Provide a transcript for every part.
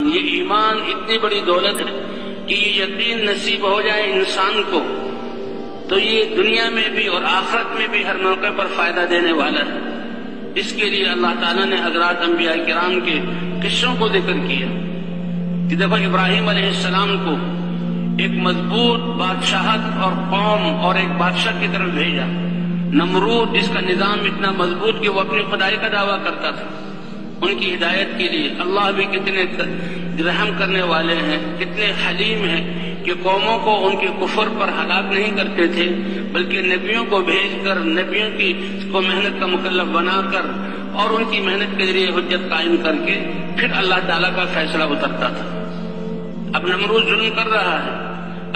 یہ ایمان اتنی بڑی دولت ہے کہ یہ یقین نصیب ہو جائے انسان کو تو یہ دنیا میں بھی اور آخرت میں بھی ہر موقع پر فائدہ دینے والا ہے۔ اس کے لیے اللہ تعالیٰ نے حضرات انبیاء کرام کے قصوں کو ذکر کیا کہ دیکھو ابراہیم علیہ السلام کو ایک مضبوط بادشاہت اور قوم اور ایک بادشاہ کی طرف بھیجا۔ نمرود جس کا نظام اتنا مضبوط کہ وہ اپنی خدائی کا دعویٰ کرتا تھا، ان کی ہدایت کے لیے اللہ بھی کتنے رحم کرنے والے ہیں، کتنے حلیم ہیں کہ قوموں کو ان کے کفر پر ہلاک نہیں کرتے تھے بلکہ نبیوں کو بھیج کر نبیوں کی کو محنت کا مکلف بنا کر اور ان کی محنت کے ذریعے حجت قائم کر کے پھر اللہ تعالیٰ کا فیصلہ اترتا تھا۔ اب نمرود ظلم کر رہا ہے،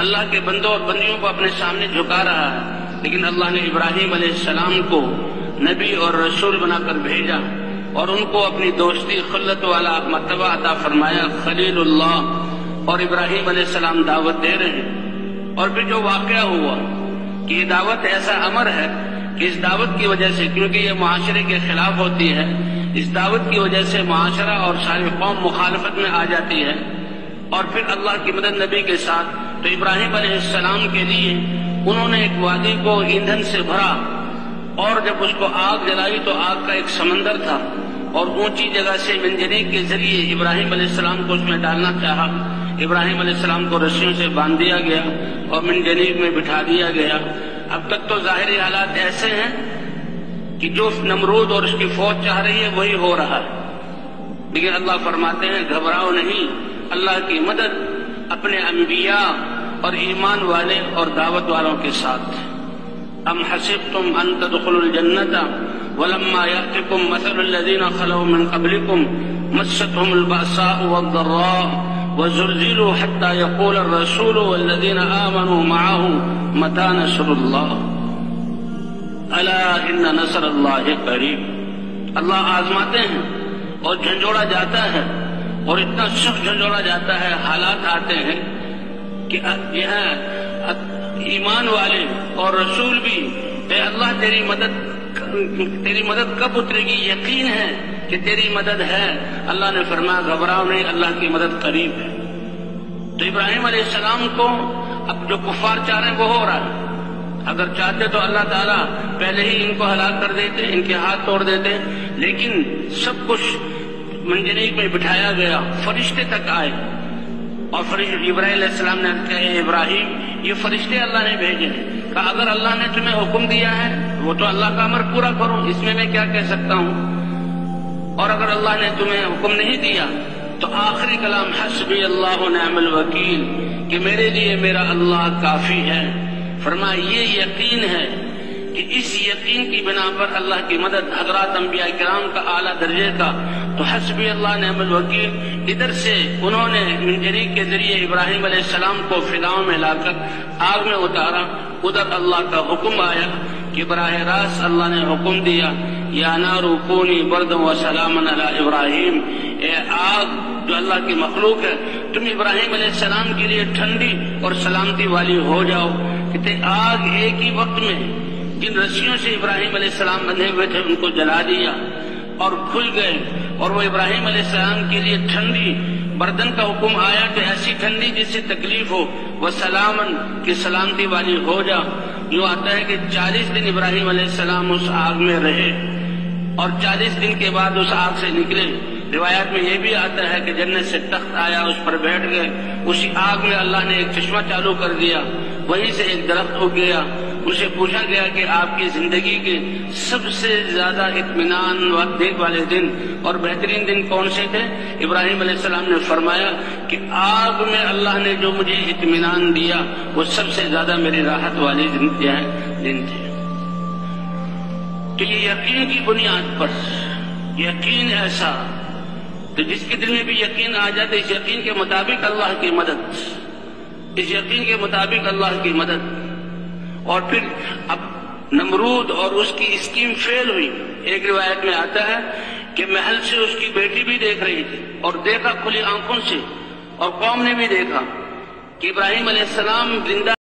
اللہ کے بندوں اور بندیوں کو اپنے سامنے جھکا رہا ہے، لیکن اللہ نے ابراہیم علیہ السلام کو نبی اور رسول بنا کر بھیجا اور ان کو اپنی دوستی خلت والا مرتبہ عطا فرمایا، خلیل اللہ، اور ابراہیم علیہ السلام دعوت دے رہے ہیں۔ اور پھر جو واقعہ ہوا کہ یہ دعوت ایسا امر ہے کہ اس دعوت کی وجہ سے، کیونکہ یہ معاشرے کے خلاف ہوتی ہے، اس دعوت کی وجہ سے معاشرہ اور ساری قوم مخالفت میں آ جاتی ہے، اور پھر اللہ کی مدد نبی کے ساتھ، تو ابراہیم علیہ السلام کے لیے انہوں نے ایک وادی کو ایندھن سے بھرا اور جب اس کو آگ جلائی تو آگ کا ایک سمندر تھا اور اونچی جگہ سے منجنیق کے ذریعے ابراہیم علیہ السلام کو اس میں ڈالنا چاہا۔ ابراہیم علیہ السلام کو رسیوں سے باندھ دیا گیا اور منجنیق میں بٹھا دیا گیا۔ اب تک تو ظاہری حالات ایسے ہیں کہ جو نمرود اور اس کی فوج چاہ رہی ہے وہی ہو رہا ہے، لیکن اللہ فرماتے ہیں گھبراؤ نہیں، اللہ کی مدد اپنے انبیاء اور ایمان والے اور دعوت والوں کے ساتھ۔ ام حسبتم ان تدخلوا الجنة ولما يأتكم مثل الذين خلوا من قبلكم مستهم البأساء والضراء وزلزلوا حتى يقول الرسول والذين آمنوا معه متى نصر الله ألا إن نصر الله قريب۔ اللہ آزماتے ہیں اور جھنجھوڑا جاتا ہے اور اتنا سخت جھنجھوڑا جاتا ہے، حالات آتے ہیں کہ یہاں ایمان والے اور رسول بھی، اے اللہ تیری مدد کب اترے گی؟ یقین ہے کہ تیری مدد ہے۔ اللہ نے فرمایا گھبراؤ نہیں، اللہ کی مدد قریب ہے۔ تو ابراہیم علیہ السلام کو اب جو کفار چاہ رہے ہیں وہ ہو رہا ہے، اگر چاہتے تو اللہ تعالیٰ پہلے ہی ان کو ہلاک کر دیتے، ان کے ہاتھ توڑ دیتے، لیکن سب کچھ منجنیق میں بٹھایا گیا، فرشتے تک آئے اور ابراہیم علیہ السلام نے کہا اے ابراہیم یہ فرشتے اللہ نے بھیجے ہیں، کہا اگر اللہ نے تمہیں حکم دیا ہے وہ تو اللہ کا امر پورا کرو، اس میں کیا کہہ سکتا ہوں، اور اگر اللہ نے تمہیں حکم نہیں دیا تو آخری کلام حسبی اللہ و نعم الوکیل، کہ میرے لیے میرا اللہ کافی ہے۔ فرمایا یہ یقین ہے کہ اس یقین کی بنا پر اللہ کی مدد حضرات انبیاء کرام کا اعلیٰ درجے کا، تو حسبی اللہ نعم الوکیل، ادھر سے انہوں نے منجنیق کے ذریعے ابراہیم علیہ السلام کو فضاؤں میں لا کر آگ میں اتارا، ادھر اللہ کا حکم آیا کہ براہ راست اللہ نے حکم دیا یا نار کونی بردا و سلاما علی ابراہیم، اے آگ جو اللہ کی مخلوق ہے تم ابراہیم علیہ السلام کے لیے ٹھنڈی اور سلامتی والی ہو جاؤ۔ کہ آگ ایک ہی وقت میں جن رسیوں سے ابراہیم علیہ السلام بندھے ہوئے تھے ان کو جلا دیا اور کھل گئے، اور وہ ابراہیم علیہ السلام کے لیے ٹھنڈی بردن کا حکم آیا کہ ایسی ٹھنڈی جس سے تکلیف ہو، وہ سلامن کی سلامتی والی ہو جا۔ یوں آتا ہے کہ 40 دن ابراہیم علیہ السلام اس آگ میں رہے اور 40 دن کے بعد اس آگ سے نکلے۔ روایات میں یہ بھی آتا ہے کہ جنت سے تخت آیا، اس پر بیٹھ گئے، اسی آگ میں اللہ نے ایک چشمہ چالو کر دیا، وہیں سے ایک درخت اگ گیا۔ اسے پوچھا گیا کہ آپ کی زندگی کے سب سے زیادہ اطمینان والے دن اور بہترین دن کون سے تھے؟ ابراہیم علیہ السلام نے فرمایا کہ آگ میں اللہ نے جو مجھے اطمینان دیا وہ سب سے زیادہ میری راحت والے دن تھے۔ تو یہ یقین کی بنیاد پر، یقین ایسا تو جس کے دل میں بھی یقین آ جاتا ہے، اس یقین کے مطابق اللہ کی مدد، اس یقین کے مطابق اللہ کی مدد۔ اور پھر اب نمرود اور اس کی اسکیم فیل ہوئی۔ ایک روایت میں آتا ہے کہ محل سے اس کی بیٹی بھی دیکھ رہی تھی اور دیکھا کھلی آنکھوں سے، اور قوم نے بھی دیکھا کہ ابراہیم علیہ السلام زندہ